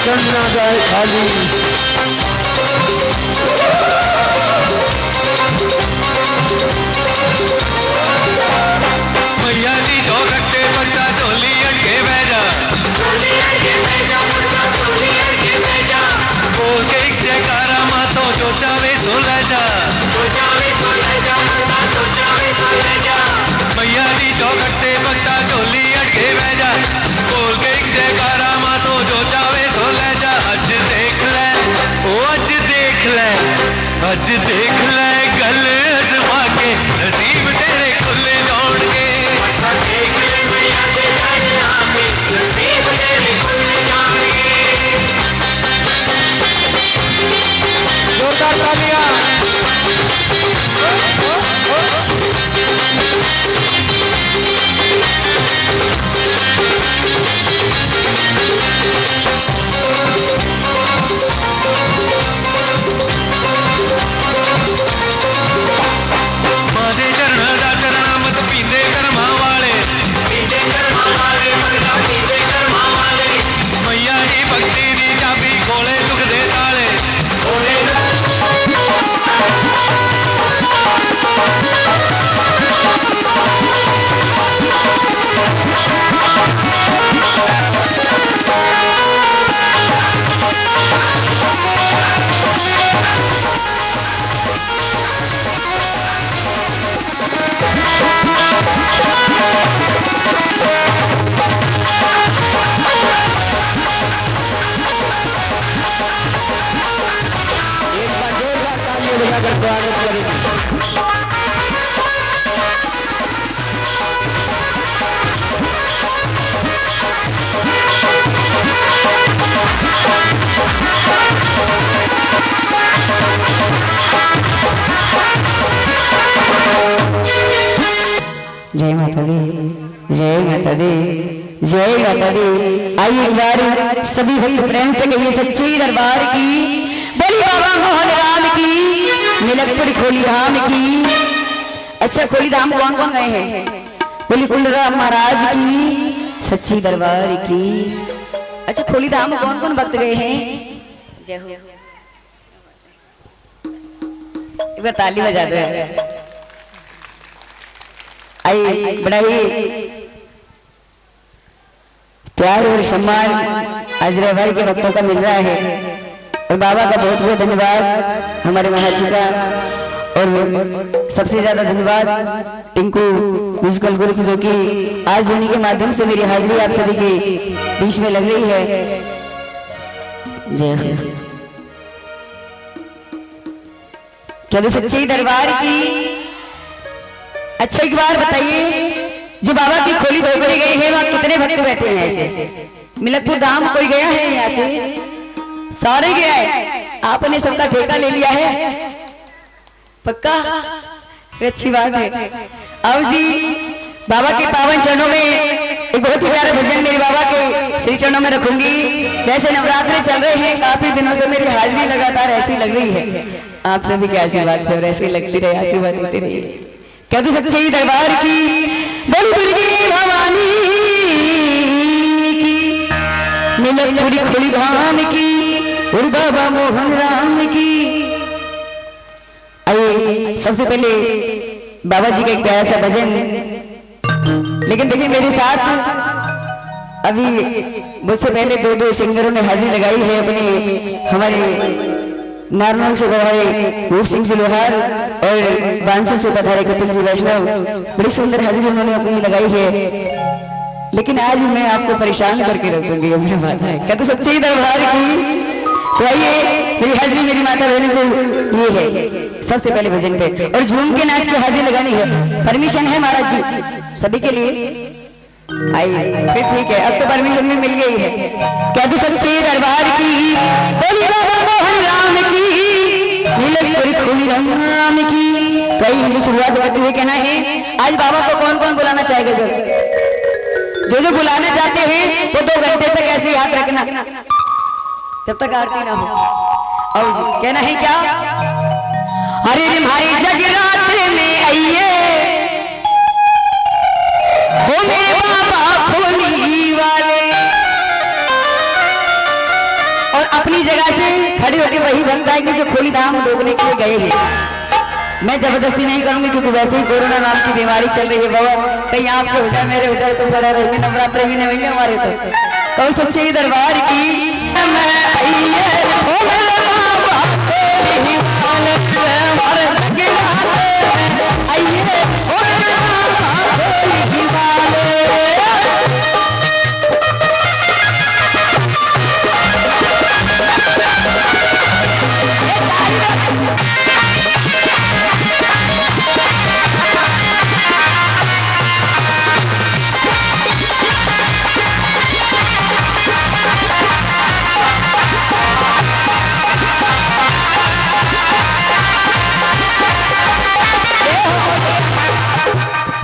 चढ़ना जाए खाली। मैया जी जो रट्टे बच्चा झोली अटके बह जा, बोल के एक जयकारा मातो जो चावे सो ले जा। मैया जी जो रट्टे बच्चा झोली अटके बह जा, बोल के एक जयकारा मातो जो चावे सो ले जा। अज देख ले ओ अज देख ले, अज देख ले गल अजमा के नसीब तेरे खुले जाओगे। जोरदार तालियां। मादे चरण दा चरणा मत पींदे कर्मा वाले, मैया जी भक्ति दी चाबी खोले दुख दे ताले। एक बार जोरदार तालियां बजाकर स्वागत करें। जय माता दी, जय माता दी, जय माता दी। आइए एक बार सभी भक्त प्रेम से कहिए सच्चे दरबार की बोली बाबा मोहन राम की, मिलकपुर खोली धाम की। अच्छा खोली धाम कौन कौन गए हैं? बोली कुलराम महाराज की, सच्ची दरबार की। अच्छा खोली धाम में कौन कौन भक्त गए हैं? जय हो। एक बार ताली बजा दो। आई बड़ा ही प्यार और सम्मान आज भाई के भक्तों का मिल रहा है और बाबा का बहुत बहुत धन्यवाद हमारे महाराज जी का। और सबसे ज्यादा धन्यवाद टिंकू म्यूजिकल ग्रुप जो कि आज उन्हीं के माध्यम से मेरी हाजिरी आप सभी के बीच में लग रही है। जय हो। क्या तो सच्चे दरबार की। अच्छा एक बार बताइए जो बाबा की खोली धोकड़ी गई है वहां कितने भक्त बैठे हैं? ऐसे मिलकपुर धाम कोई गया है यहाँ से? सारे गया है। आपने सबका ठेका ले लिया है पक्का? अच्छी बात है। आओ जी बाबा के पावन चरणों में एक बहुत ही प्यारा भजन मेरे बाबा के श्री चरणों में रखूंगी। वैसे नवरात्रे चल रहे हैं, काफी दिनों से मेरी हाजिरी लगातार ऐसी लग रही है। आप सभी की आशीर्वाद से और ऐसी लगती रहे, आशीर्वाद देते रहिए। क्या तो सच्चे दरबार की बोली दुर्गे भवानी की, मिलकपुर खोली धाम की और बाबा मोहन राम की। आइए सबसे पहले बाबा जी का एक प्यारा सा भजन। लेकिन देखिए मेरे साथ अभी मुझसे पहले दो सिंगरों ने हाजिरी लगाई है अपने हमारे नारनौल से पधारे रूप सिंह जी लोहार और बांसुर से पधारे कपिल जी वैष्णव। बड़ी सुंदर हाजिरी उन्होंने अपनी लगाई है। लेकिन आज मैं आपको परेशान करके रख दूंगी, मेरा वादा है। क्या तो सच्चे दरबार की। तो आइए मेरी हाजिरी मेरी माता बहनों को ये है सबसे पहले भजन पे और झूम के नाच की हाजिरी लगानी है। परमिशन है महाराज जी सभी के लिए? आइए फिर ठीक है, अब तो परमिशन भी मिल गई है। क्या तो सच्चे दरबार की बोली बाबा मोहन राम की, मिलकपुर खोली राम की। तो आइए इनसे शुरुआत करते हुए कहना है आज बाबा को कौन कौन बुलाना चाहेगा? जो बुलाना चाहते हैं वो 2 घंटे तक ऐसे याद रखना जब तक आरती ना हो। और जी कहना है क्या? हरे हमारी जगराते में आइए हो मेरे बाबा खोली वाले। अपनी जगह से खड़े होकर वही भक्त आएंगे जो खोली धाम डोबने के लिए गए हैं। मैं जबरदस्ती नहीं करूंगी क्योंकि वैसे ही कोरोना नाम की बीमारी चल रही है बाबा। कहीं आपके हो जाए मेरे हो जाए तो बड़ा रहे, नवरात्र भी नहीं हमारे तो कौन सच्चे ही दरबार की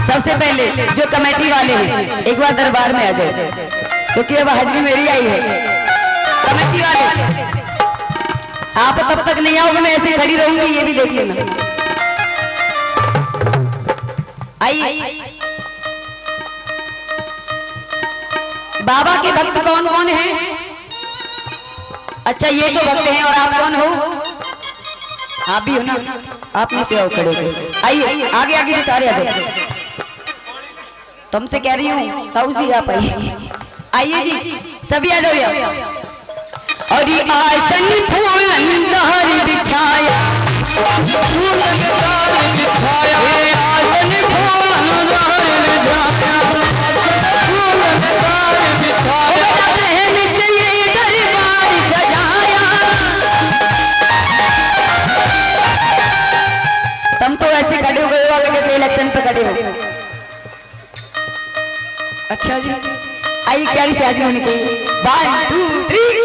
सबसे पहले जो कमेटी वाले हैं एक बार दरबार में आ जाए क्योंकि अब हाजिरी मेरी आई है। कमेटी वाले आप तब तक नहीं आओगे, मैं ऐसे खड़ी रहूंगी, ये भी देख लेना। आइए बाबा के भक्त कौन कौन हैं? अच्छा ये तो भक्त हैं, और आप कौन हो? आप भी हो ना, आप में से आओ खड़े हो। आइए आगे आगे से सारे आ जाओ। तुमसे कह रही हूँ ताऊजी आप आइए जी, सभी आ जाओ यार। और ये आसन फूलंदार बिछाया, फूलंदार बिछाया, आसन फूलंदार बिछाया, फूलंदार बिछाया, रहने से ये दरबार सजाया। तुम तो ऐसे खड़े हो गए हो जैसे इलेक्शन पे खड़े हो। अच्छा जी आइए, प्यारी से हाजिर होनी चाहिए। 1 2 3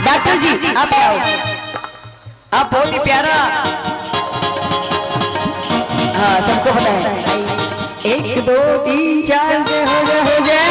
डॉक्टर जी आप आओ, आप बहुत ही प्यारा, हाँ सबको पता है। 1 2 3 4 हो जाए।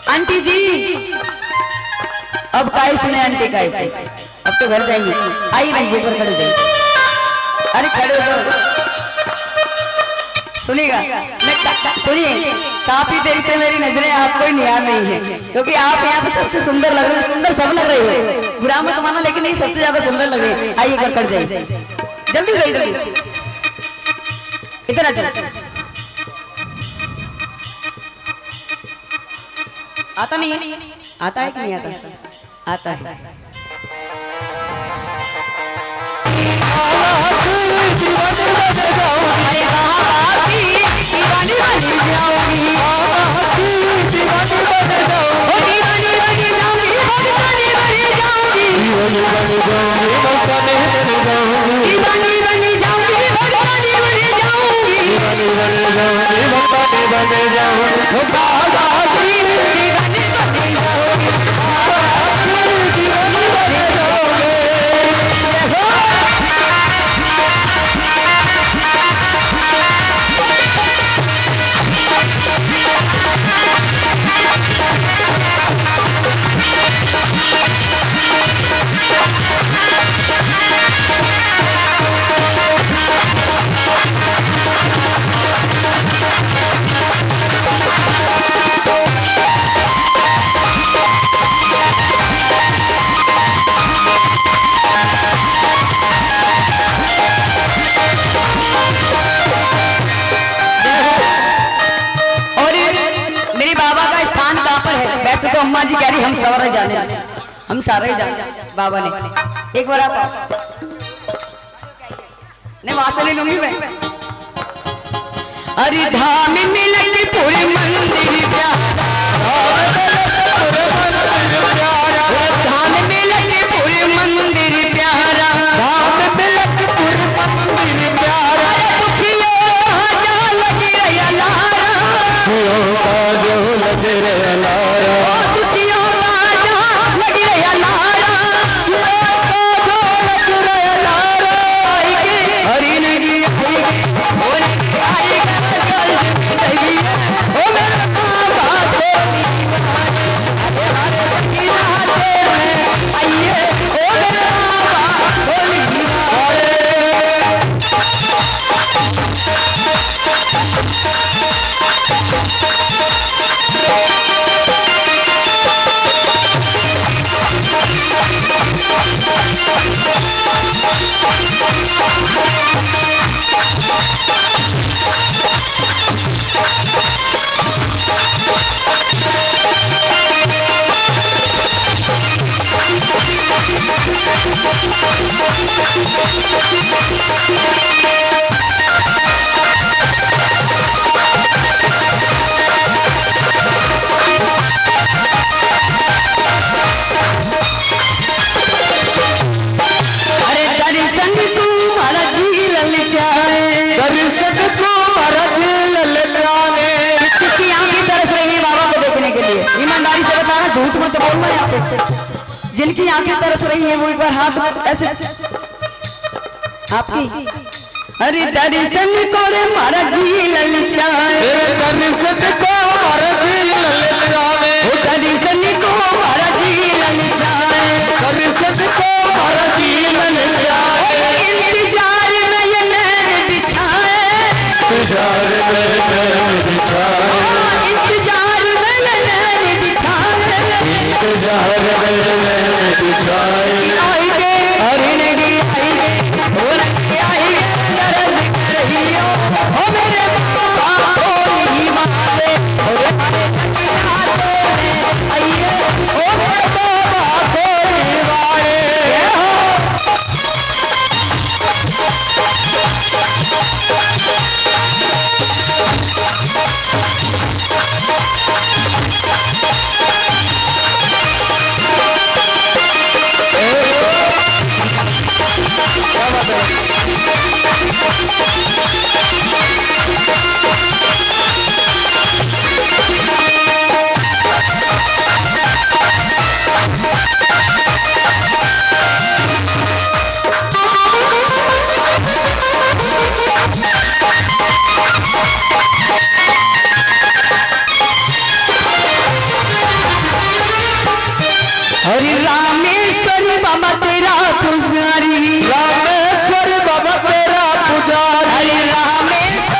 आंटी जी अब काय सुने आंटी काय, अब तो घर जाएंगे। आइए बंजे पर खड़े जाइए, अरे खड़े हो जाओ। सुनिएगा, सुनिए, काफी देर से मेरी नजरें आपको नहीं आ रही है, क्योंकि आप यहाँ पे सबसे सुंदर लग रहे हो, सुंदर सब लग रहे हो, बुरा मत मानो, लेकिन नहीं सबसे ज्यादा सुंदर लग रही है। आइए कर कर जाइए, जल्दी जाइए, जल्दी इधर आ जाओ। आता नहीं है? आता है कि नहीं आता? आता है। तो अम्मा जी कह रही हम सारे जाने, हम सारे जाने बाबा ने। एक बार आप नहीं वहां से ले लूंगी मैं। अरे धाम में लगे पूरे मंदिर प्यारा, धाम में लगे पूरे मंदिर प्यारा, धाम में लगे पूरे मंदिर प्यारा, दुखियों जा लगे लारा, जो लगे लारा, झूठ मत बोलना यहाँ पे। जिनकी आंखें तरस रही हैं वो एक बार हाथ ऐसे आपकी। अरे दर्शन को रे मारा जी ललचाए, दर्शन को मारा जी ललचाए, दर्शन को मारा जी ललचाए, दर्शन को मारा जी ललचाए, इंतजार में ये नैन बिछाए, इंतजार में नैन बिछाए, इंतजार में नैन बिछाए, इंतजार में नैन बिछाए, आएंगे अरे नहीं आएंगे हो नहीं आएंगे दर्द कर रही हो मेरे बाबा कोई मारे हो हमारे हाथों में आइए हो मेरे बाबा कोई मारे हरि रामेश्वर बाबा तेरा पुजारी, रामेश्वर बाबा तेरा पुजारी, हरि रामेश्वर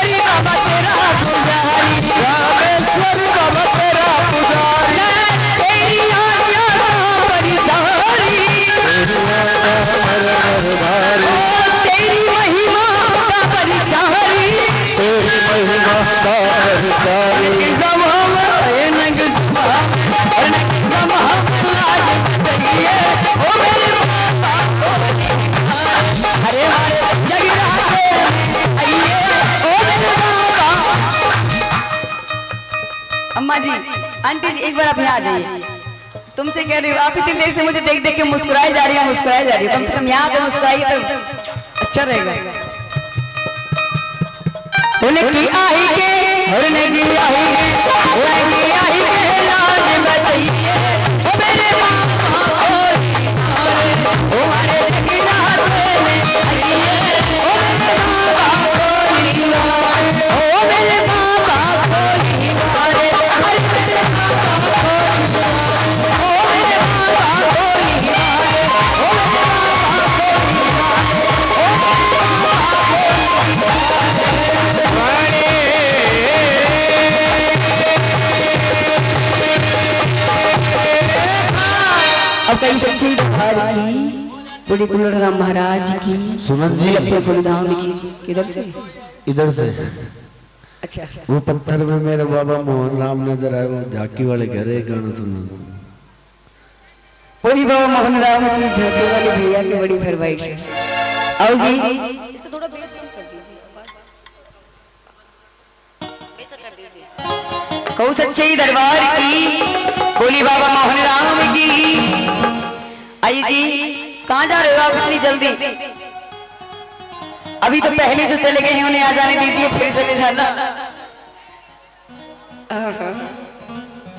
जी, आंटी जी एक बार आप यहाँ आ जाइए। तुमसे कह रही हूँ, आप इतनी देर से मुझे देख देख के मुस्कुराई जा रही है, मुस्कुराई जा रही है। कम से कम यहाँ पे मुस्कुराइए तो अच्छा रहेगा। उनकी आई के, उनकी आई के, उनकी आई के लाज बचाइए ओ मेरे मामा ओ हमारे की रात में आइए ओ मेरे मामा ओ मेरे मामा अब कई सच्ची दरबार की बड़ी कुल्लड़ महाराज की सुमन जी कुलधाम की किधर से इधर से अच्छा वो पत्थर में मेरे बाबा मोहन राम नजर आए, वो झांकी वाले कह रहे गाना सुनो। बड़ी बाबा मोहन राम की झांकी वाले भैया की बड़ी फरमाइश है। आओ जी इसको थोड़ा बेस कम कर दीजिए, ऐसा कर दीजिए। कौ सच्ची दरबार की बोली बाबा मोहन राम की। आइए जी, कहाँ जा रहे हो आप इतनी जल्दी? अभी तो पहले जो चले गए हैं उन्हें आ जाने दीजिए, फिर चले जाना।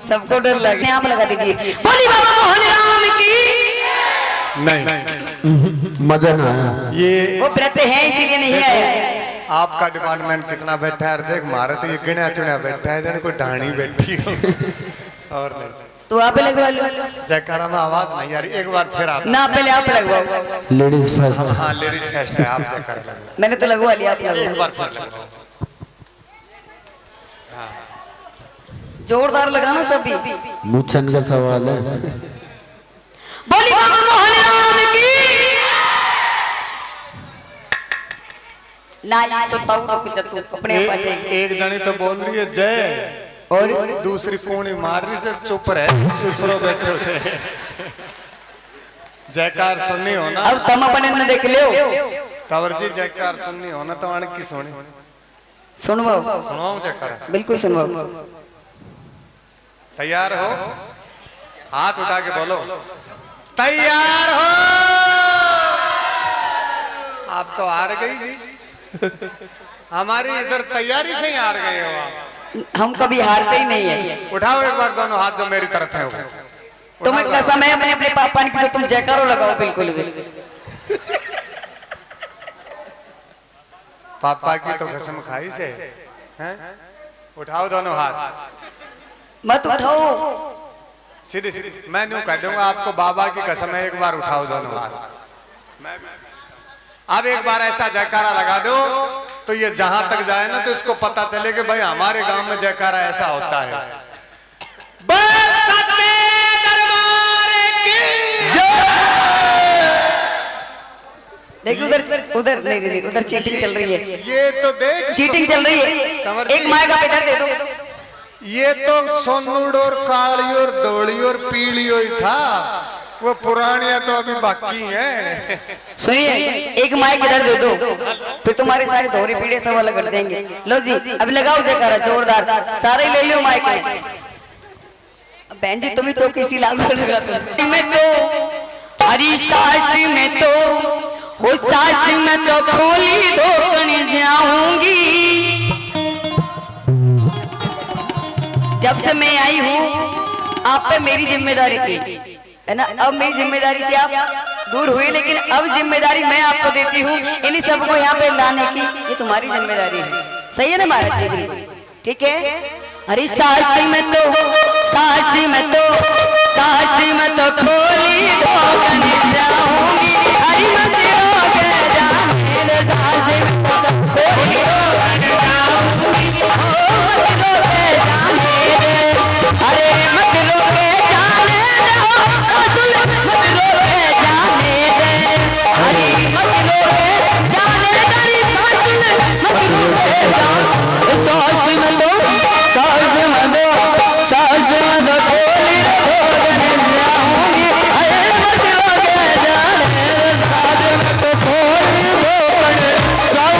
सबको डर लग रहा है, आप लगा दीजिए बोली बाबा मोहन राम की। नहीं मजा ना आया, ये वो व्रत है इसीलिए नहीं आया। आपका डिपार्टमेंट कितना बैठा है, देख मारे तो ये गिना चुना बैठा है, जैसे कोई ढाणी बैठी हो। और नहीं तो आप लगवा लो। जयकारा में आवाज नहीं आ रही, एक बार फिर आप ना पहले आप लगवाओ। Ladies first. हाँ लेडीज फर्स्ट है, आप जयकारा लगवाओ। मैंने तो लगवा लिया, आप एक लगवाओ। बार फिर लगवाओ। जोरदार लगाना सभी। मुच्छन का सवाल है। बोली बाबा मोहन राम की। ना तो ताऊ रुक जा तू अपने आप आ जाएगी। एक जनी तो बोल रही है जय, और दूसरी कोनी मार रही से चुप रहे, सुसरो बैठे उसे। जयकार सुननी हो ना, अब तुम अपने न देख लो। तवर जी जयकार सुननी हो ना तो आने की सुनी सुनवाओ, सुनाओ जयकार। बिल्कुल सुनवाओ। तैयार हो? हाथ उठा के बोलो तैयार हो। आप तो हार गई जी, हमारी इधर तैयारी से ही हार गए हो आप। हम कभी हारते ही नहीं है। उठाओ एक बार दोनों हाथ जो मेरी तरफ है। तुम्हें कसम है अपने अपने पापा की, जो तुम जयकारो लगाओ बिल्कुल भी। पापा की तो कसम खाई से हैं? उठाओ दोनों हाथ, मत उठाओ। सीधी सीधी मैं यूं कह दूंगा आपको, बाबा की कसम है, एक बार उठाओ दोनों हाथ। अब एक बार ऐसा जयकारा लगा दो तो ये जहां तक जाए ना तो इसको पता चले कि भाई हमारे गांव में जयकारा ऐसा होता है। देखिए उधर उधर नहीं उधर चीटिंग चल रही है। ये तो देख चीटिंग चल रही है। एक माइक आप इधर दे दो। ये तो सोनूड़ और काली और धोली और पीली ही था, वो पुरानियां तो अभी बाकी हैं। सुनिए, एक माइक इधर दे दो, फिर तुम्हारे सारे दोहरे पीढ़े सब अलग हट जाएंगे। लो जी अब लगाओ जयकारा जोरदार, सारे ले लो माइक में। बहन जी तुम्हें चौकी सी लागू लगा दो। मैं तो हरी सास में तो हो सास में तो खोली धोकने जाऊंगी। जब से मैं आई हूँ आप पे मेरी जिम्मेदारी थी, है ना। अब मेरी जिम्मेदारी से आप दूर हुए, लेकिन अब जिम्मेदारी मैं आपको देती हूँ इन्हीं सबको यहाँ पे लाने की। ये तुम्हारी जिम्मेदारी है, सही है ना महाराज जी? ठीक है। अरे सासी में तो खोली धोकने जाऊंगी। अरे मत रोके जाने दे, सासी में तो खोली धोकने जाऊंगी। मत रोके जाने दे, अरे मत रोके जाने दो, मत रोके जाने दे, अरे मत रोके जाने दे, मत रोके जाने। सास में तो खोली धोकने जाऊंगी। अरे मत रोके जाने, सास में तो खोली धोकने जाऊंगी।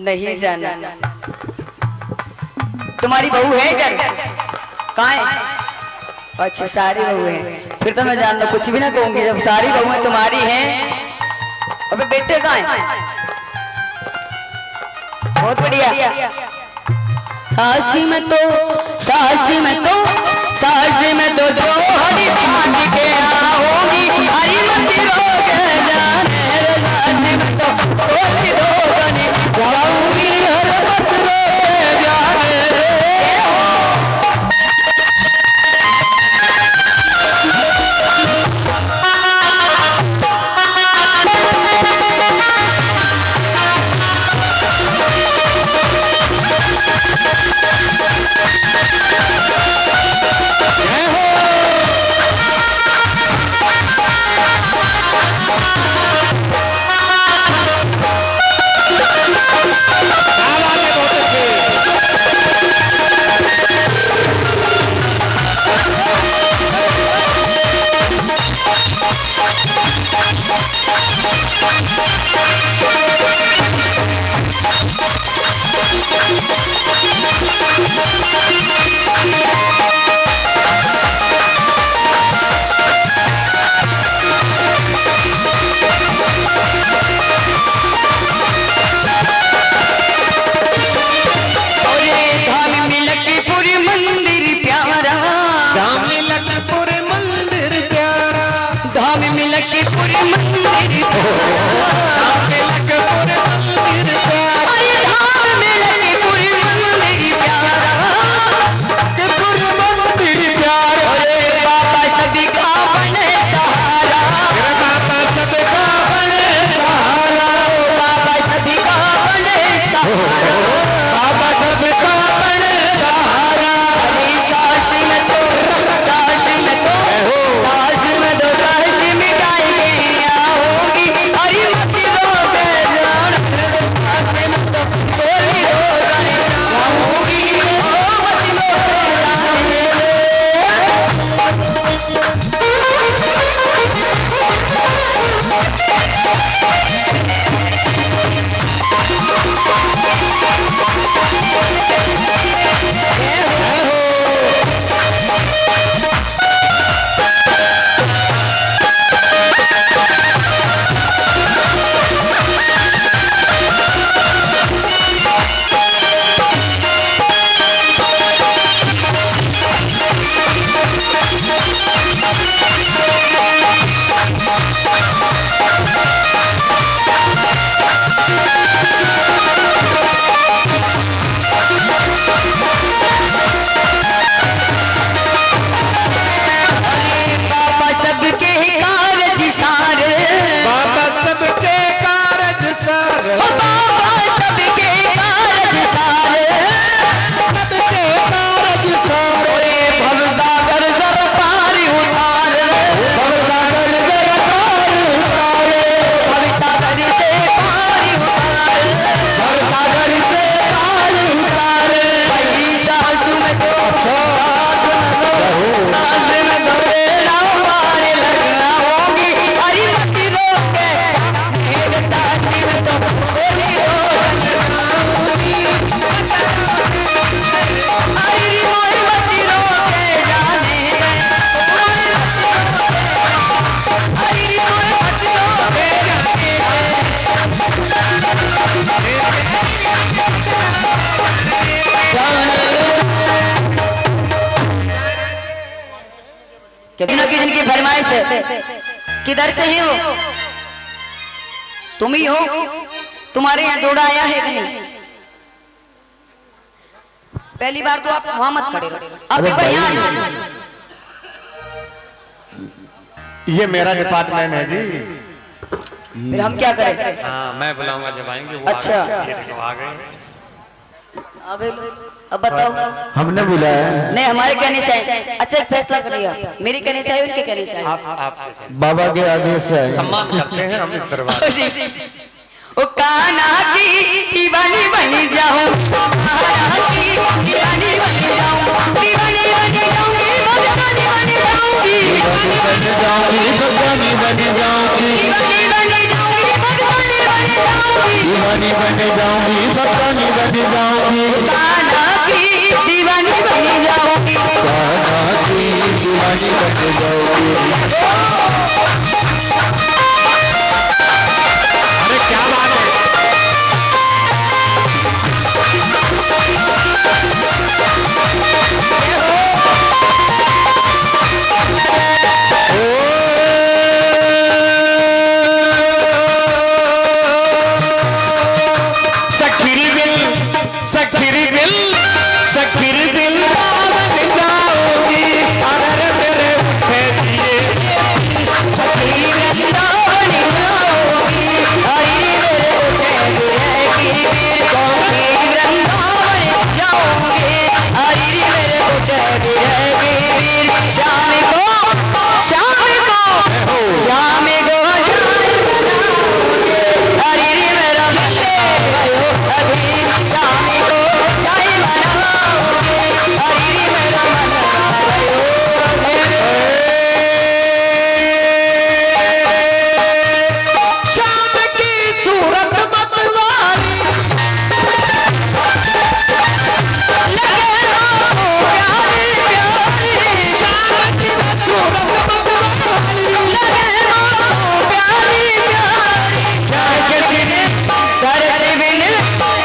नहीं जाना। तुम्हारी बहू है इधर? कहाँ है? अच्छा सारी बहू है, फिर तो मैं जान लो कुछ भी ना कहूंगी। जब सारी बहुएं तुम्हारी हैं, अबे बेटे कहाँ है? बहुत बढ़िया। सासी में तो जो हरी छाट के आओगी, हरी मत रोगे जाने रे। सासी में तो कोई रोगनी जाऊंगी, हर मत रोगे जाने रे। दिनों की जिनकी फरमाइश है, किधर से ही हो? तुम ही हो? तुम्हारे यहाँ जोड़ा आया है कि नहीं? पहली बार तो आप वहां मत खड़े रहो, आप एक बार यहाँ आ जाओ। ये मेरा डिपार्टमेंट है जी। फिर हम क्या करें? हाँ मैं बुलाऊंगा जब आएंगे वो। अच्छा। आ गए आ गए। अब बताओ। हमने बुलाया। नहीं, हमारे कहने से आए। अच्छा एक फैसला कर लिया, मेरे कहने से आए, उनके कहने से आए। आप बाबा के आदेश से आए। सम्मान करते हैं हम इस दरबार। ओ कान्हा की दीवानी बनी जाऊं, कान्हा की दीवानी बनी जाऊं, दीवानी बनी जाऊंगी, भगवानी बनी जाऊंगी, दीवानी बनी जाऊंगी, भगवानी बनी जाऊंगी, दीवानी बनी जाऊंगी, भगवानी बनी जाऊंगी, दीवानी बन जाऊंगी, भगवानी बन जाऊंगी, कान्हा की दीवानी बनी जाऊंगी, कान्हा की दीवानी बन जाऊंगी। अरे क्या बात है। सखीरी दिल सखीरी दिल बन जाओगी, अरे मेरे उठे दिए सखीरी दिल बन जाओगी, अरे मेरे उठे दिए कौन वृंदावन जाओगी, अरे मेरे उठे दिए शाम को शाम को शाम को अरे मेरा मन गयो अभी शाम को जाए मनाओगे, अरे मेरा मन गयो शाम की सूरत मतवारी लगे राम प्यारी प्यारी, शाम की सूरत मतवारी लगे राम प्यारी प्यारी,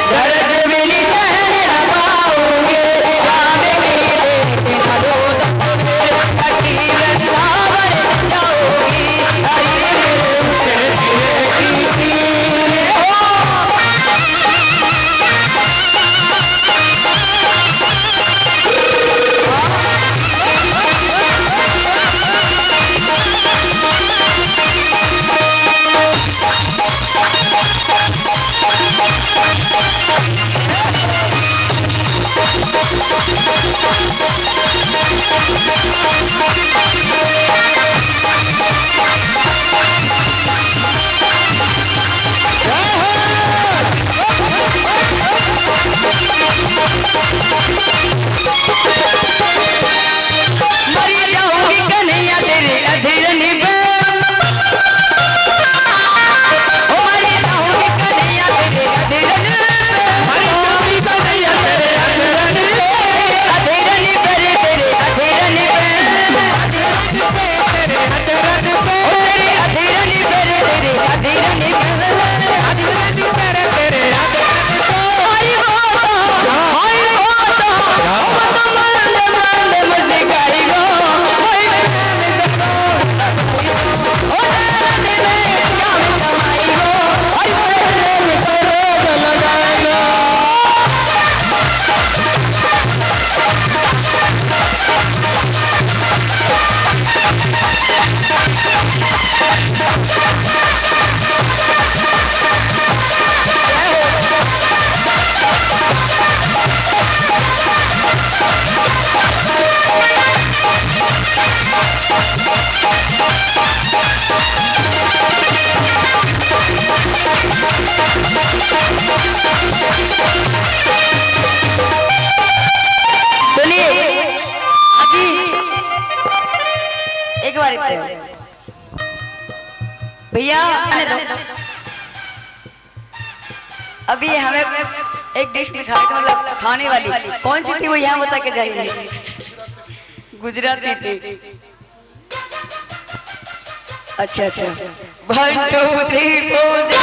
दर्द बिन कहने न पाओगे, शाम की देखना दो सखी वृंदावन जाओगी, अरे मरी जाऊंगी कन्हैया तेरे अधीरन पे, ओ मरी जाऊंगी कन्हैया तेरे अधीरन पे, मरी जाऊंगी कन्हैया तेरे अधीरन पे, अधीरन पे तेरे अधीरन पे, तेरे अधीरन पे, ओ तेरे अधीरन पे तेरे अधीरन पे, अधीरन पे तेरे अधीरन पे, हरि सुनिए अभी एक बार भैया आने दो। अभी हमें एक डिश दिखा के मतलब खाने वाली कौन सी थी वो यहाँ बता के जाइए। गुजराती थी। अच्छा अच्छा 1 2 3 4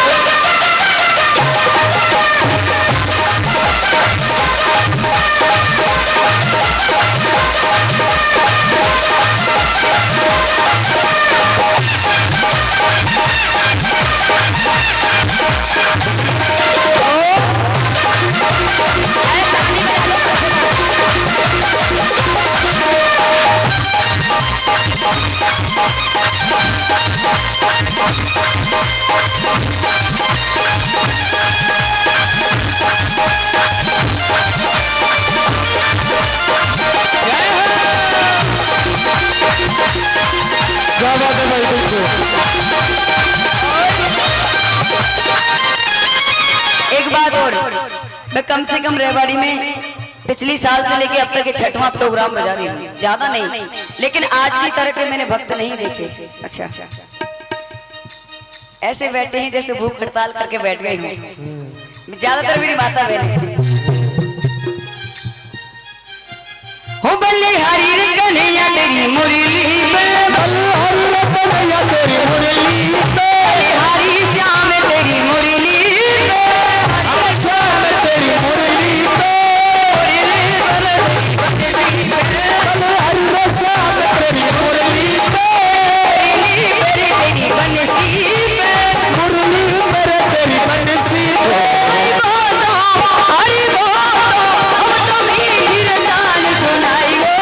क्या बात है भाई तुमको। एक बात और, मैं कम से कम रेवाड़ी में पिछली साल से लेके अब तक ये 6वां प्रोग्राम बजा रही हूँ, ज्यादा नहीं, लेकिन आज की तरह के मैंने भक्त नहीं देखे। अच्छा, ऐसे बैठे हैं जैसे भूख हड़ताल करके बैठ गए हूँ। ज्यादातर मेरी माता बहन हो बल्लिहारी रे कन्हैया तेरी मुरली पे, बल्लिहारी रे कन्हैया तेरी मुरली पे, बल्लिहारी श्याम तेरी मुरली पे, श्याम तेरी मुरली पे, बल्लिहारी रे श्याम तेरी मुरली पे, तेरी बंसी पे, मुरली मेरे तेरी बंसी पे। हरि बोलो हम तो मीठी रंगान सुनाई गो,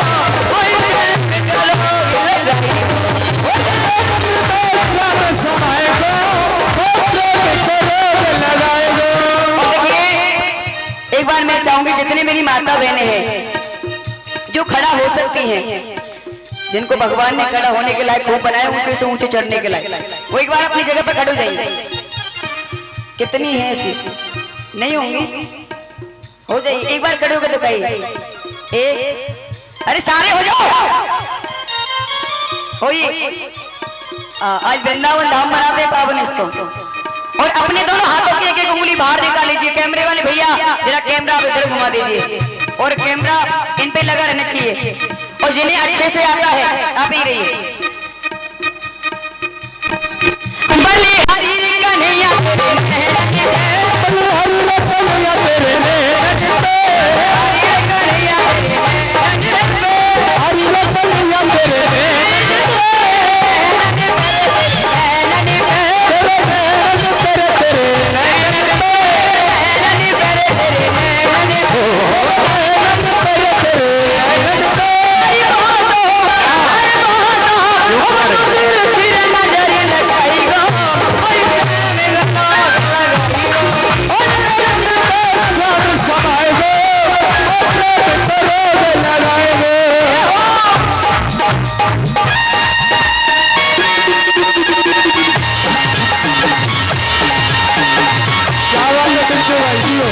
कोई प्रेम करो लगाई गो, श्याम समाए गो, प्रेम करो लगाए गो। देखिए, एक बार मैं चाहूंगी जितनी मेरी माता बहनें हैं जो खड़ा हो सकती हैं, जिनको भगवान ने खड़ा होने के लायक खूब बनाया, ऊंचे से ऊंचे चढ़ने के लायक, वो एक बार अपनी जगह पर खड़े हो जाइए। कितनी है ऐसी? नहीं होंगी? हो जाइए, एक बार खड़े होकर दिखाइए। एक, अरे सारे हो जाओ, होइए। आज वृंदावन धाम मनाते पावन इसको, और अपने दोनों हाथों की एक एक उंगली बाहर निकाल लीजिए। कैमरे वाले भैया जरा कैमरा इधर घुमा दीजिए, और कैमरा इन पे लगा रहना चाहिए, और जिन्हें अच्छे से आता है आप ही रहिए। बल्लिहारी रे कन्हैया तेरे नैन है, बल्लिहारी रे कन्हैया तेरे नैन पे, हरि रे कन्हैया तेरे नैन पे, हरि रे कन्हैया तेरे नैन पे, तेरे नैन तेरे तेरे नैन पे, नैन तेरे तेरे नैन ओ नैन तेरे तेरे नैन पे। श्याम समाए गो, प्रेम करो लगाए गो। क्या बात है तुमको भाई जियो।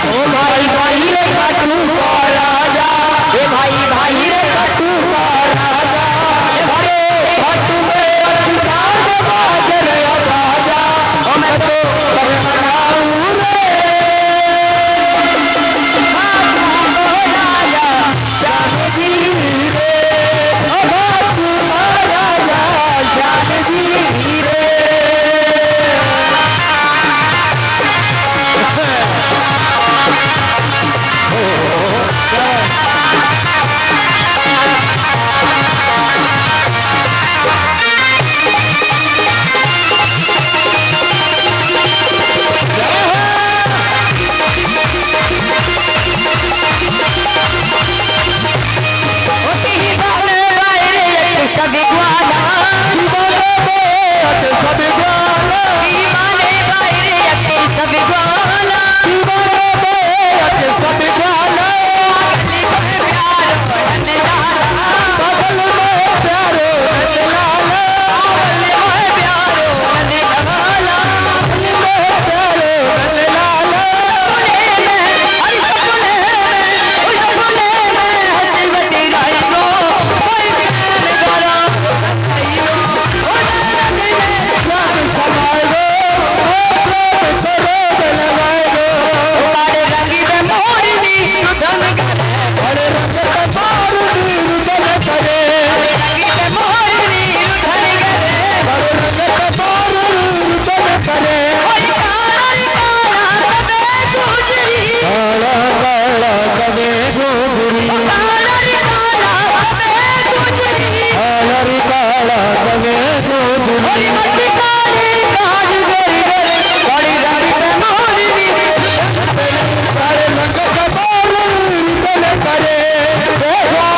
ओ भाई भाई रे कटू का राजा, ए भाई भाई रे कटू का राजा, ए भाई कटू में असिकान बाज रे बाजा, ओ मैं तो बरमनाऊं रे, राजा श्याम जी रे, ओ बापू राजा श्याम जी रे। गोरी मट्टी काली काज गोरी गोरी काली रंग पे मोरनी सारे रंग के बाल निकल करे देखो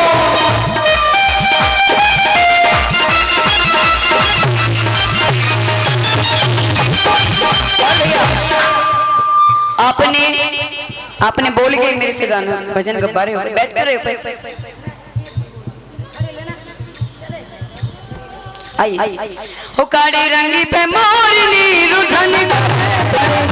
आपने बोल के मेरे से गाना भजन गब्बारे हो बैठ कर आई हो काली रंगी पे मोरनी रुधन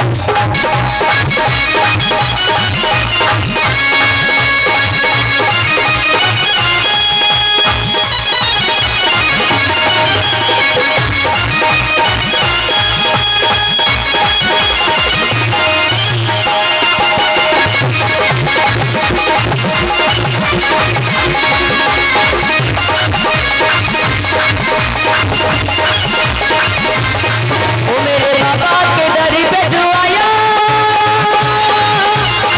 ओ मेरे बाबा के दरी पे जो आया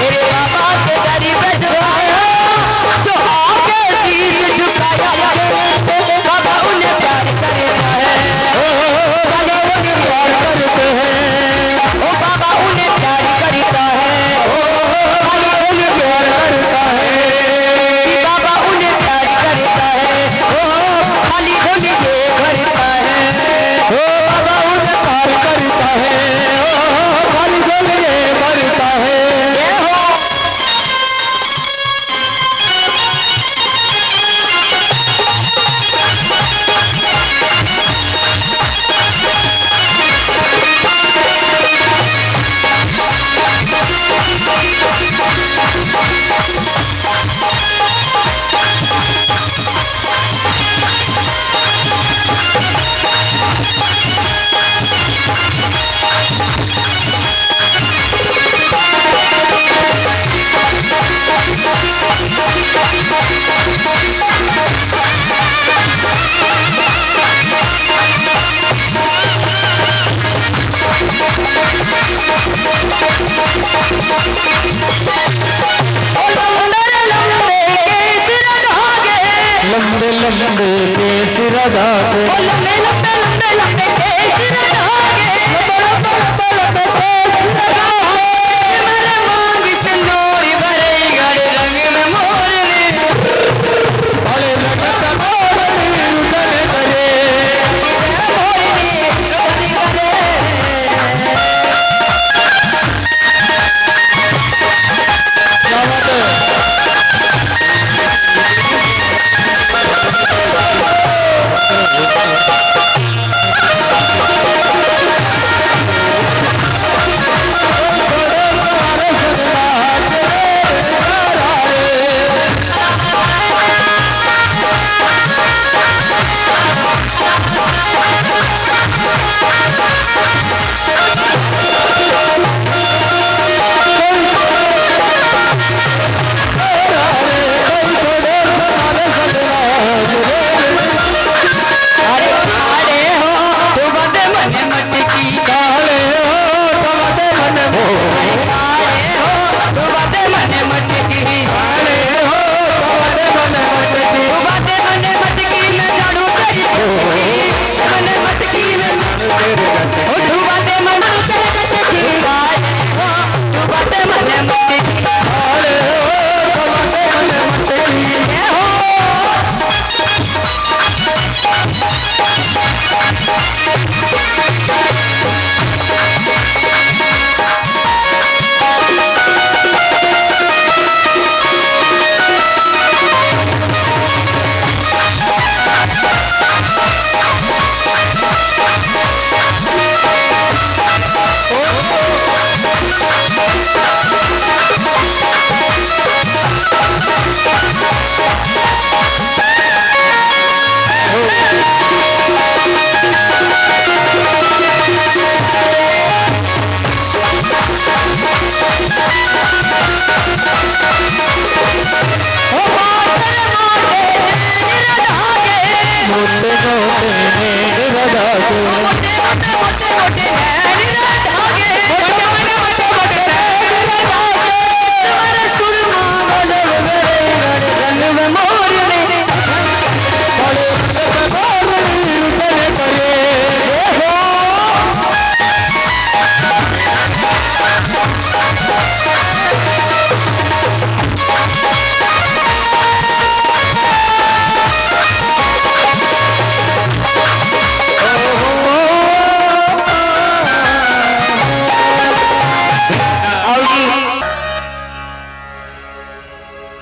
मेरे बाबा के दरी पे जो आया जो आके शीश झुकाया बाबा उन्हें प्यार करता है बाबा उन्हें प्यार करते हैं ओ बाबा उन्हें प्यार करता है बाबा उन्हें प्यार करता है बाबा उन्हें प्यार करता है ओ खाली होने के करता है ओ बाबा उन्हें प्यार करता है ओ खाली होने के करता है जय हो लंबे लंबे केस रगा के लंबे लंबे लंबे लंबे केस रगा के लंबे लंबे केस रगा के मेरे मांग से नोरी भरे गड़े रंग में मोरनी बड़े रंग का मोरनी उधर करे मोरनी रोनी करे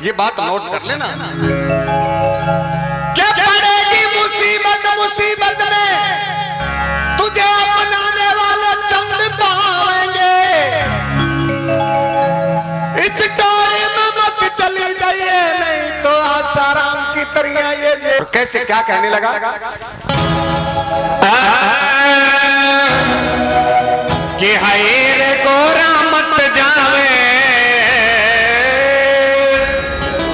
ये बात नोट कर लेना। क्या पड़ेगी मुसीबत मुसीबत में तुझे अपनाने वाले चंद पाएंगे। इस टोली में मत चली जाइए नहीं तो आसाराम की तरह ये कैसे क्या कहने लगा कि हाय रे गोरा मत जावे।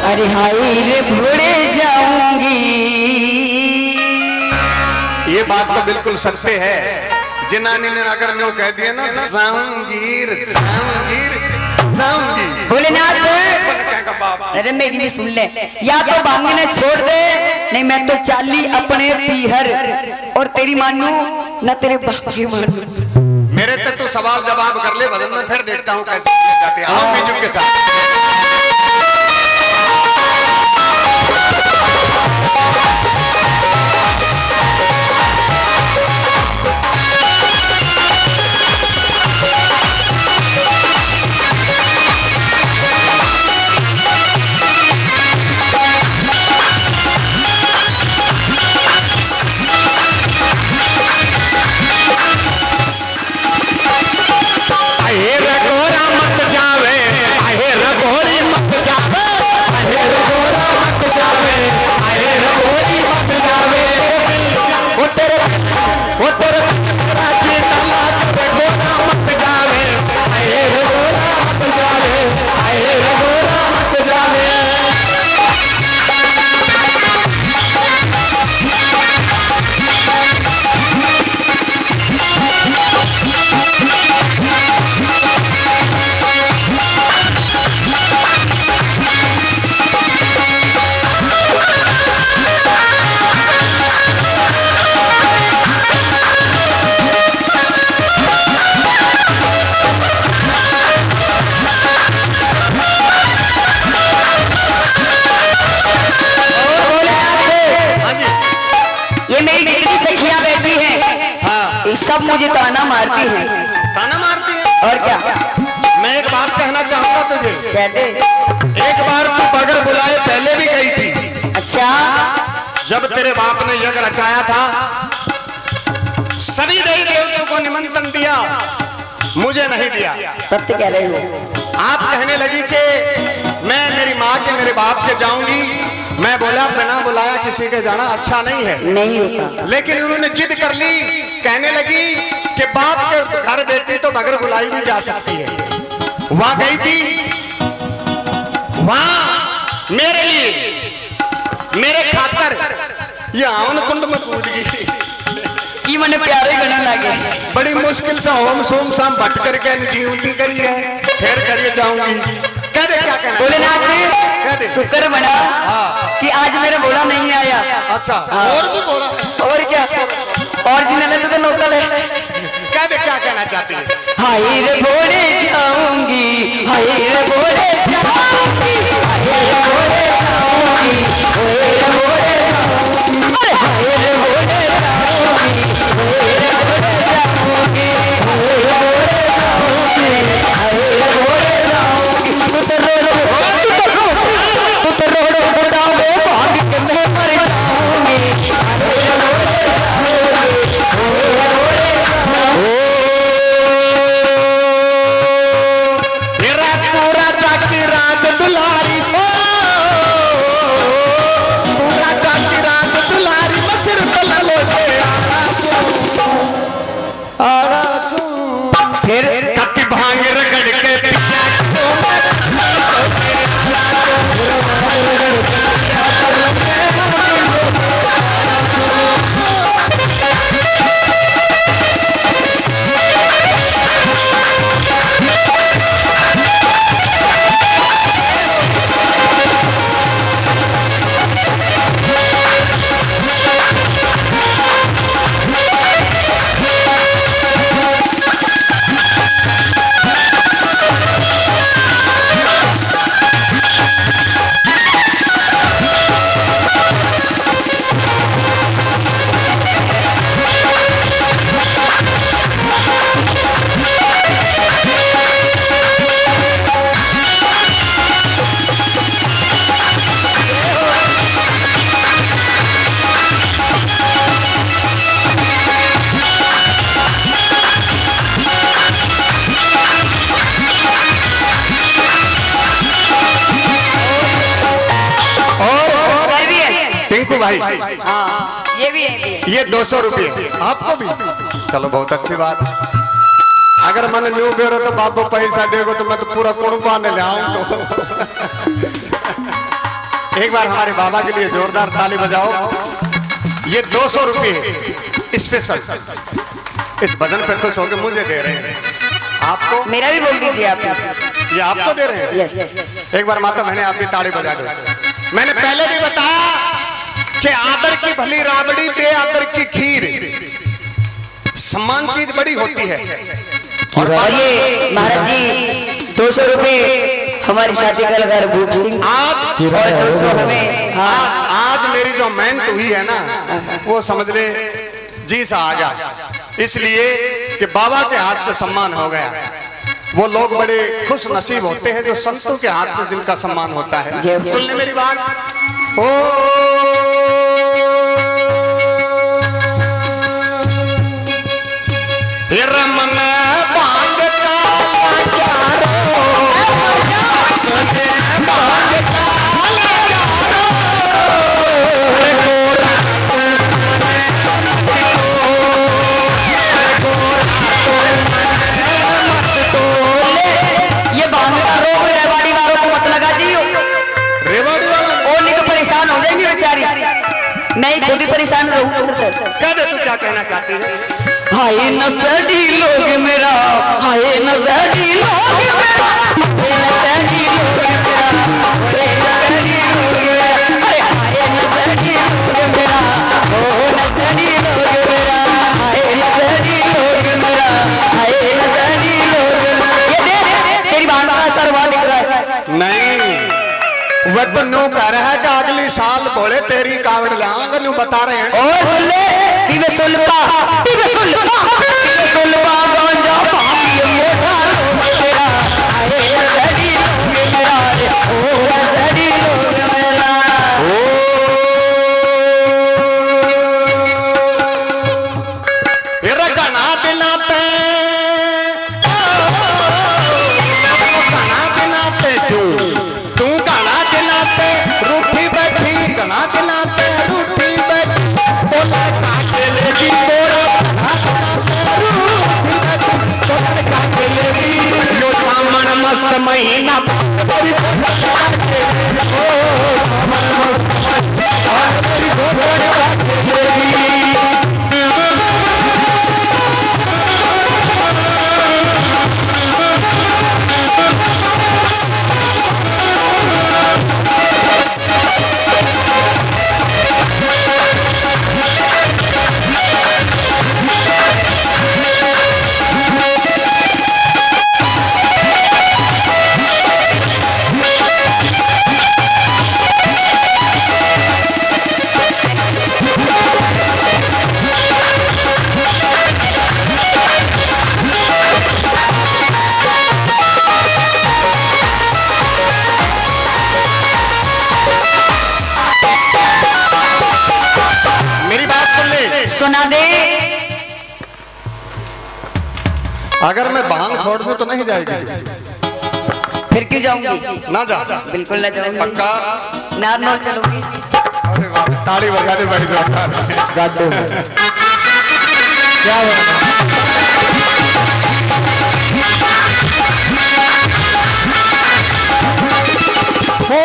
अरे हाय रे भोरे जाऊंगी। ये बात तो बिल्कुल सत्य है। जिनानी ने अगर न्यू कह दिया ना जाऊंगीर जाऊंगीर जाऊंगी भोलेनाथ, अरे मेरी भी सुन ले, या तो बांगे ने छोड़ दे नहीं मैं तो चाली अपने पीहर और तेरी मानू न तेरे बाप की मानू। मेरे तो सवाल जवाब कर ले बदन में फिर देखता हूँ कैसे जाते। आओ म्यूजिक के साथ। सब मुझे ताना मारती है। ताना मारती है? और क्या? मैं एक बात कहना चाहूंगा तुझे। कहते एक बार तू बगैर बुलाए पहले भी गई थी। अच्छा? जब तेरे बाप ने यज्ञ रचाया था सभी देवी देवताओं को निमंत्रण दिया, मुझे नहीं दिया। सत्य कह रहे हो। आप कहने लगी कि मैं मेरी माँ के मेरे बाप के जाऊंगी। मैं बोला बिना बुलाया किसी के जाना अच्छा नहीं है। नहीं होता। लेकिन उन्होंने जिद कर ली, कहने लगी कि बाप के घर बेटी तो बगैर बुलाई भी जा सकती है। वहां गई थी, वहां मेरे लिए मेरे खातर ये आवन कुंड में कूद गई। की मने प्यारे गणन लगे। बड़ी मुश्किल से ओम सोम शाम भट करके जीवती करी है, फिर करिए जाऊंगी। कह दे क्या कहना? भोलेनाथ कह दे। शुक्र बना कि आज मेरा बोला नहीं आया। अच्छा और भी बोला है? और क्या? और जिन्हें तो नौकल है। कह दे क्या कहना चाहती है? हाय रे भोले जाऊंगी, हाय रे भोले जाऊंगी, हाय रे भोले जाऊंगी, हाय रे भोले जाऊंगी, हाय रे भोले जाऊंगी, हाय रे भोले जाऊंगी, हाय रे भोले जाऊंगी, हाय रे भोले जाऊंगी। तू तो रो बुढ़ावे भाग के मैं मर जाऊंगी। हाय रे भोले जाऊंगी, हाय रे भोले जाऊंगी। टिंकू भाई हाँ ये भी है ये 200 रुपये आपको भी। चलो बहुत अच्छी बात। अगर मैंने न्यू बेरो तो बाबू पैसा देगो तो मैं तो पूरा कुड़बा ने ले आऊं तो। एक बार हमारे बाबा के लिए जोरदार ताली बजाओ। ये 200 रुपये स्पेशल इस भजन पे खुश होकर मुझे दे रहे हैं। आपको मेरा भी बोल दीजिए आप। ये आपको दे रहे हैं। यस एक बार माता बहने आप भी ताली बजा दो। मैंने पहले भी बताया कि आदर की भली राबड़ी बे आदर की खीर, सम्मान चीज बड़ी होती है। और ये महाराज जी 200 रुपये हमारी शादी का लगा भूप सिंह आज और 200 हमें। हाँ आज मेरी जो मेहनत हुई है ना वो समझ ले जी सा आ गया, इसलिए कि बाबा के हाथ से सम्मान हो गया। वो लोग बड़े खुश नसीब होते हैं जो संतों के हाथ से जिनका सम्मान होता है। सुन ले मेरी बात। ओ रमन बांध नहीं खुद ही परेशान रहूं। कह दे तू क्या कहना चाहती है। हाय नसड़ी लोग मेरा, हाय नसड़ी लोग मेरा, नसड़ी लोग मेरा, नसड़ी लोग मेरा, अरे हाय नसड़ी लोग मेरा, ओ नसड़ी लोग मेरा, हाय नसड़ी लोग मेरा, हाय नसड़ी लोग मेरा। ये देख तेरी बात का सरवा दिख रहा है। नहीं वह तो न्यू कह रहा है कि अगली साल बोले तेरी कावड़ लाऊंगा, न्यू बता रहे हैं। और सुन ले दिवे सुलपा गांजा पानी मोटा मेरा, आए नसड़ी लोग मेरा, ओ नसड़ी लोग मेरा। मेरा गाना बिना पे तू गाना दिला पे रूठी बैठी, गाना दिला पे रूठी बैठी, बोला काटे लेगी तोरा काटे लेगी यो सामन मस्त महीना बड़ी ओ सामन मस्त बड़ी घोड़ी काटे लेगी। सुना दे। अगर मैं भांग छोड़ दूं तो नहीं जाएगी, फिर क्यों जाऊंगी? ना जा। बिल्कुल ना जाऊंगी, पक्का नॉर्मल चलूंगी। अरे वाह, ताली बजा दे भाई जोरदार। क्या हो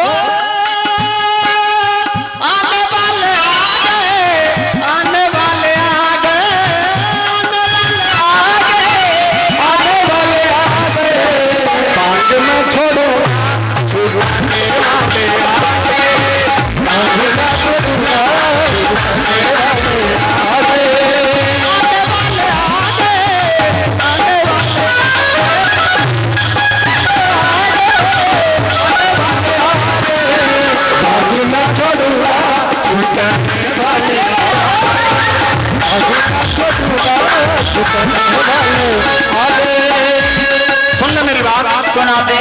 आने वाले आ गए, आने वाले आ गए, आने वाले आ गए, भांग में छोड़ो छुड़ाने वाले आ गए, भांग में छोड़ो छुड़ाने वाले आ गए, आने वाले आ गए, आने वाले सुन ले मेरी बात। सुना दे।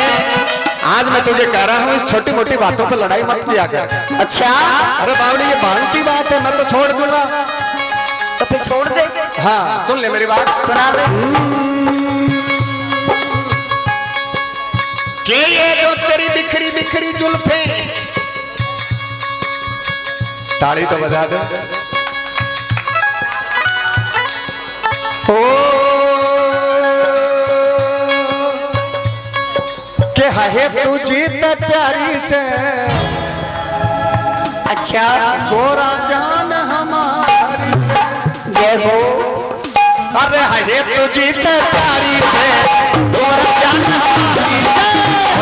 आज मैं तुझे कह रहा हूँ इस छोटी मोटी बातों पर लड़ाई मत किया कर। अच्छा अरे बावड़ी ये भांग की बात है, मैं तो छोड़ दूंगा। तो फिर छोड़ दे। हाँ सुन ले मेरी बात। सुना दे। कि ये जो तेरी बिखरी बिखरी जुल्फे ताड़ी तो बजा दे। ओ के है तू जीत प्यारी से, अच्छा गोरा जान हमारी से, जय हो। अरे है तू जीत प्यारी से, गोरा जान हमारी से,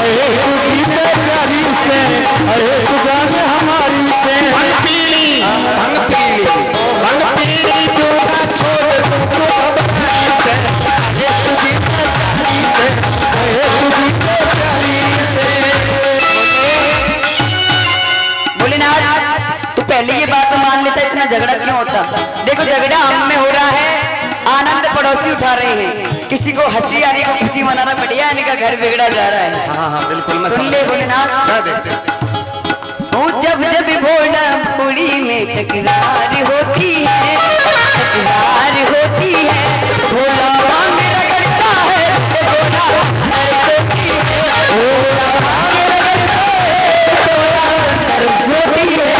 अरे तू जीत प्यारी से, अरे तू जान हमारी से। भंग पीली भंग पीली भंग पीली तू ना छोड़ तू प्यारी से, है तू जीत प्यारी से, अरे तू जीत प्यारी से। भोलेनाथ तू पहले ये बात मान लेता, इतना झगड़ा क्यों होता? देखो झगड़ा हम में हो रहा है, आनंद पड़ोसी उठा रहे हैं, किसी को हंसी आ रही को खुशी मनाना बढ़िया, यानी का घर बिगड़ा जा रहा है। हाँ हाँ बिल्कुल मैं सुन ले भोलेनाथ, जब जब भोला भोली में टकरार होती है, टकरार होती है, भोला भांग रगड़ता है, भोला सरस्वती है, भोला भांग रगड़ता है, भोला सरस्वती है।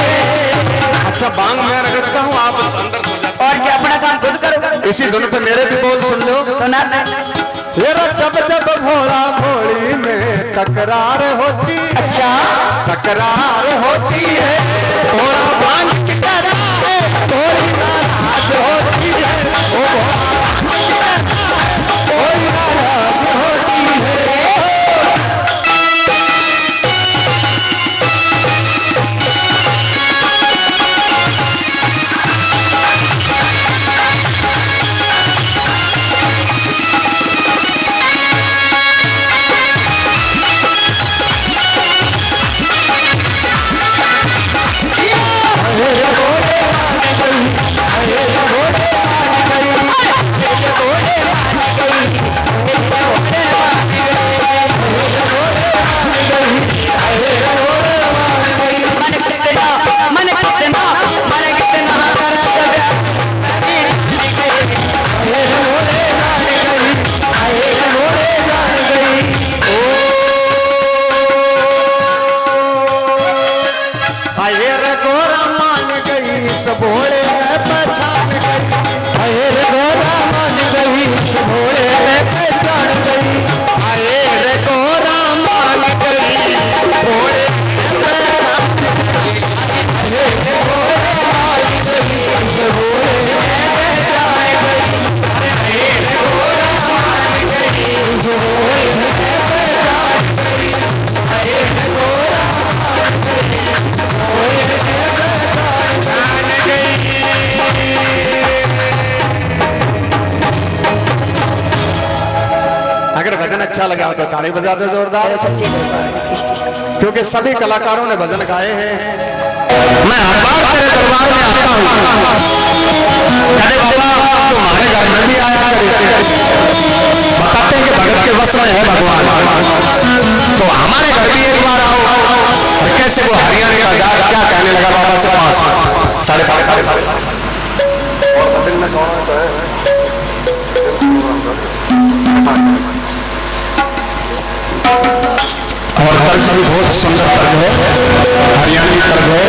अच्छा बांग मैं रगड़ता हूँ, आप अंदर सो जाते। और क्या अपना काम खुद करो। इसी धुन पे मेरे भी बोल सुन लो। सुना तेरा जब जब भोला भोली में तकरार होती, अच्छा तकरार होती है, भोला भांग रगड़ता है, भोली नाराज होती है, ओ भोला भांग रगड़ता है, भोली नाराज होती है। भोले में पहचान गई, अरे रे गोरा मान गई, भोले में पहचान गई। आए रे गोरा मान गई, भोले में पहचान गई, आए रे गोरा मान गई, भोले में पहचान गई, आए रे गोरा मान गई, भोले में पहचान गई, आए रे गोरा मान गई, भोले में पहचान गई। अगर भजन अच्छा लगा तो ताली बजा दो जोरदार, क्योंकि सभी कलाकारों ने भजन गाए हैं। मैं हर बार तेरे दरबार में आता हूँ, अरे बाबा तुम्हारे घर में भी आया करते, बताते हैं कि भगत के वश में है भगवान, तो हमारे घर भी एक बार आओ। और कैसे वो हरियाणा का आजाद क्या कहने लगा बाबा से पास साढ़े और दिन में सोना तो है। और तर्ज भी बहुत सुंदर तर्ज है, हरियाणवी तर्ज है।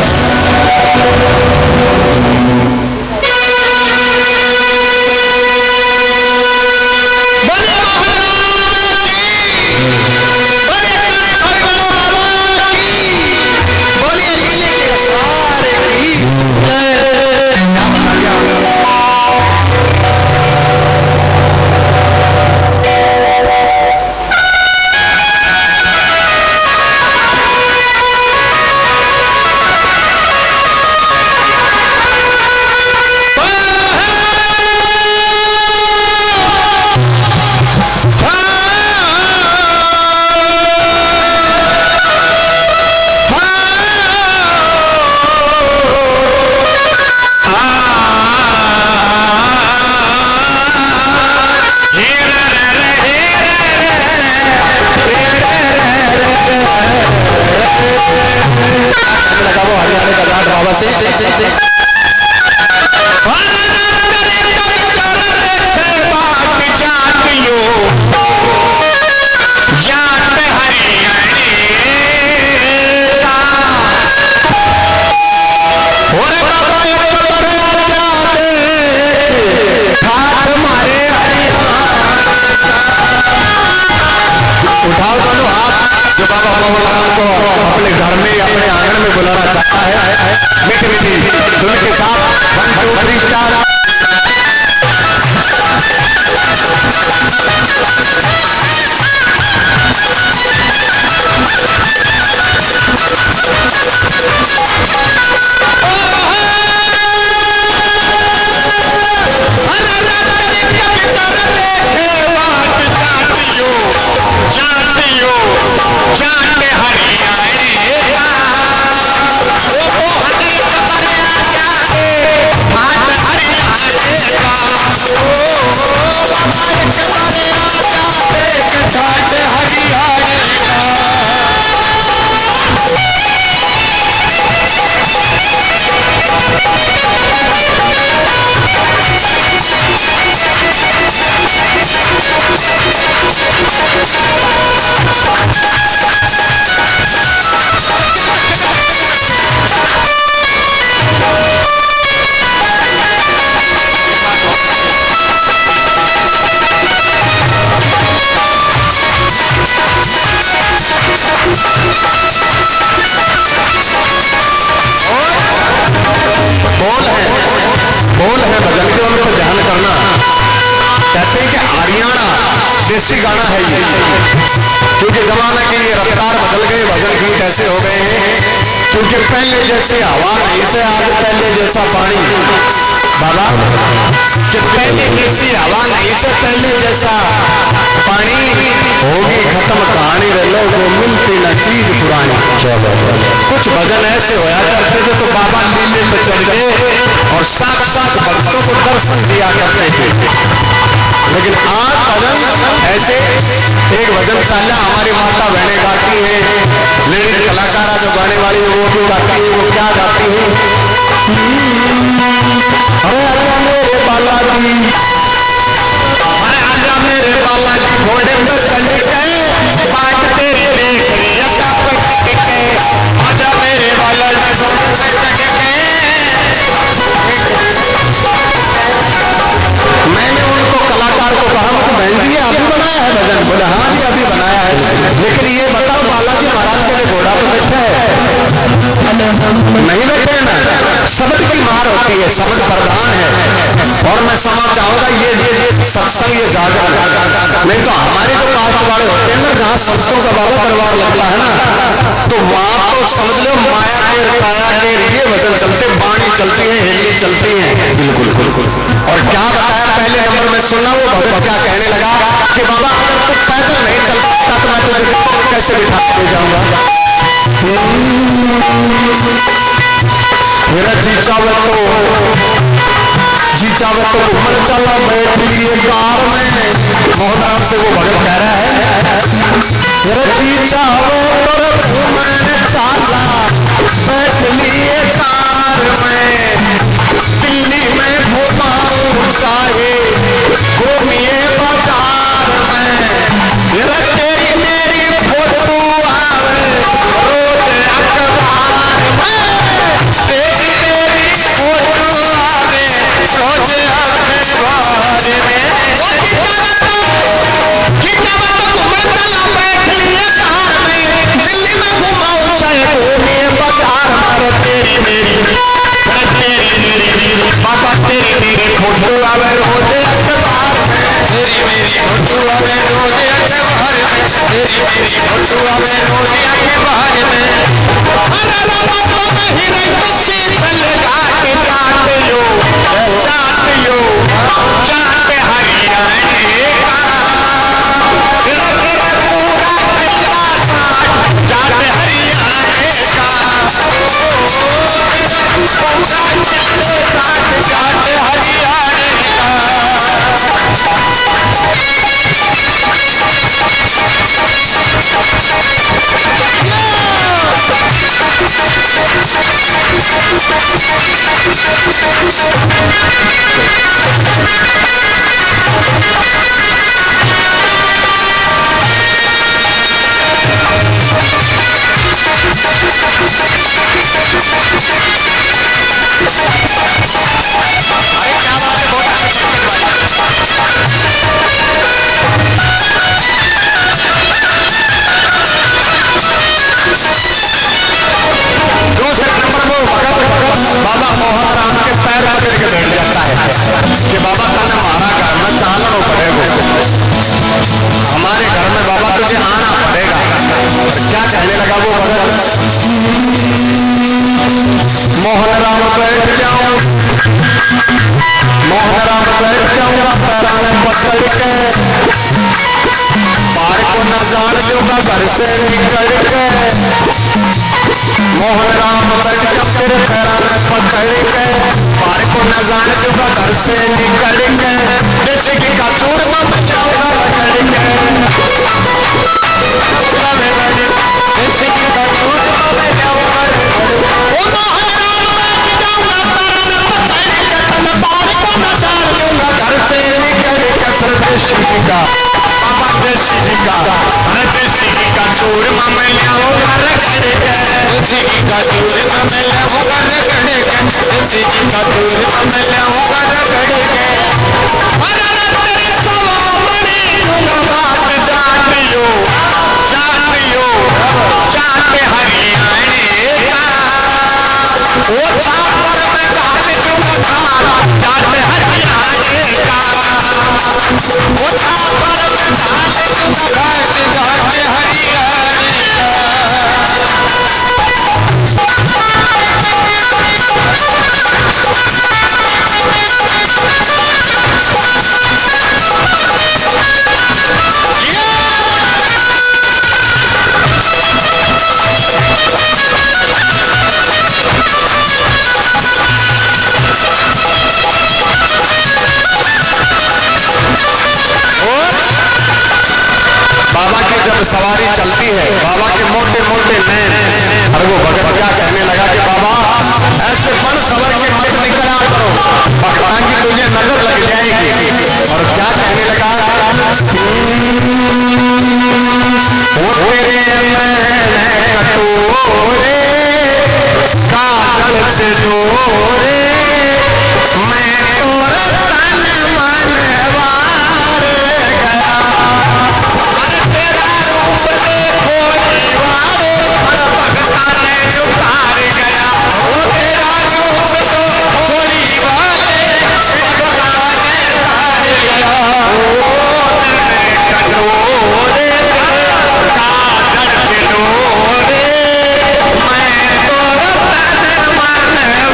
देसी गाना है ये, क्योंकि जमाना की ये रफ्तार बदल गए, भजन गीत ऐसे हो गए हैं। क्योंकि पहले जैसे हवा नहीं से आज पहले जैसा पानी बाबा, कि पहले जैसी हवा नहीं से पहले जैसा पानी, होगी खत्म कहानी रे लोगों मिलती न चीज पुरानी। कुछ भजन ऐसे होया करते थे तो बाबा लीले पे चढ़ गए और साक्षात भक्तों को दर्शन दिया करते थे। लेकिन आज भजन ऐसे, एक भजन साझा हमारी माता बहनें गाती हैं, लेडीज कलाकार जो गाने वाली है वो भी गाती है। वो क्या गाती है? अरे आजा मेरे बालाजी, अरे आजा मेरे बालाजी, घोड़े पे चढ़ के बात तेरी देख रही है, आजा मेरे बालाजी घोड़े पे चढ़ के। मैंने उनको कलाकार को कहा कि बहन जी अभी बनाया है भजन? बोले हाँ जी अभी बनाया है। लेकिन ये बताओ बालाजी महाराज के लिए घोड़ा पे बैठे नहीं बैठे ना? शब्द की मार होती है, शब्द प्रधान है। और मैं समझ चाहूंगा ये सत्संग ये जागरण है। नहीं तो हमारे जो कास्ट वाले होते हैं ना, जहाँ संतों का बाबा दरबार लगता है ना, तो वहां तो समझ लो माया के काया के ये भजन चलते, बाणी चलती है, हिंदी चलती है। बिल्कुल बिल्कुल। और क्या बताया पहले नंबर में सुनना, वो भगत क्या कहने लगा कि बाबा अगर तू पैदल नहीं चल सकता तो मैं तुझे कैसे बिठा के जाऊंगा? मेरा जी चावे तो घूमन चला बैठ लिए कार में। मोहन से वो भगत कह रहा है, मेरा जी चावे तो घूमन चला बैठ लिए कार में, दिल्ली में घुमाऊं चाहे घूमिए बाजार में, मेरा तेरी मेरी फोटो आवे रोज अखबार में, तेरी मेरी फोटो आवे रोज अखबार में। दिल्ली में घुमाऊं चाहे घूमिए बाजार में, तेरी मेरी बाबा तेरी मेरी फोटो आवे रोज अखबार में, तेरी मेरी फोटो आवे रोज अखबार में, तेरी मेरी फोटो आवे रोज अखबार बाबा मोहन राम के पैर पकड़ के बैठ जाता है कि बाबा तने मारा घर में चालन पड़ेगा, हमारे घर में बाबा तुझे आना पड़ेगा। और क्या कहने लगा वो भगत, मोहन राम बैठ जाऊं, मोहन राम बैठ जाऊंगा पैरा में पकड़ के, पार को न जान दूंगा घर से निकल के, मोहन राम बैठ जा तेरे पैरा में पकड़ के, पार को न जान दूंगा घर से निकल के, देसी घी का चूरमा बचाऊंगा रगड़ के, देसी घी का चूरमा बचाऊंगा घर से निकल के, फिर देसी घी का बाबा देसी घी का, देसी घी का चूरमा मैं लाऊंगा रगड़ के, देसी घी का चूरमा मैं लाऊंगा रगड़ के, देसी घी का चूरमा मैं लाऊंगा रगड़ के। अरे तेरे सवामणी बात जान लियो जान के हरियाणे का, वो चापर में काट दूंगा जान हरियाणे का, वो चापर में जब सवारी चलती है बाबा के मोटे मोटे नैन, और वो भगत क्या कहने लगा कि बाबा ऐसे बन सवर के मत निकला करो, भगवान की तुझे नजर लग जाएगी। और क्या कहने लगा, वो तेरे मैंने कटोरे काजल से डोरे, मैं तोरा तन मन वार गया, तेरा रूप देखो दीवारे, भगता ने उतार गया, वो तेरा रूप तो थोड़ी बात भगता ने उतार गया, ओ कटोरे काजल से डोरे, मैं तोरा तन मन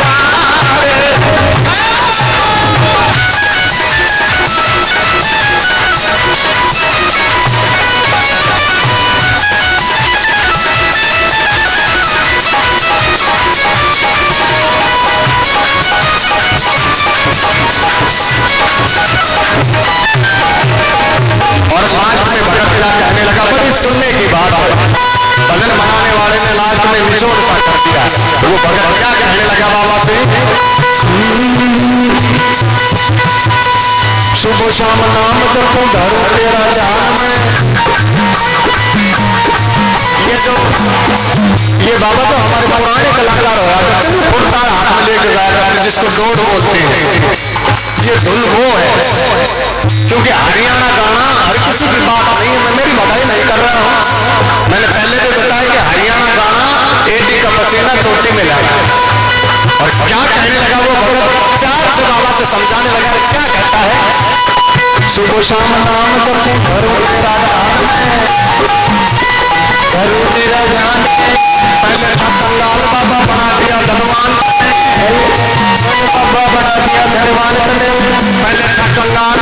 और लास्ट में भगत क्या कहने लगा, बड़ी सुनने की बात है, भजन बनाने वाले ने लास्ट में निचोड़ सा कर दिया। वो भगत क्या कहने लगा बाबा से, सुबह शाम नाम जपो धरो तेरा जान में, ये बाबा तो हमारे पुराने कलाकार होया करते हैं, फुलताल हाथ में लेके जाया करते जिसको डोड बोलते हैं, ये धुन वो है। क्योंकि हरियाणा गाना हर किसी की बात नहीं है, मैं मेरी बधाई नहीं कर रहा हूँ, मैंने पहले भी बताया कि हरियाणा गाना एडी का पसीना चोटी में लाया। और क्या कहने लगा वो भगत, प्यार से बाबा से समझाने लगा, क्या कहता है, सुबह शाम नाम जपो धरो तेरा जान धरो तेरा जान, पहले कंगाल बाबा बना दिया धनवान, बाबा बना दिया धनवान, पहले कंगाल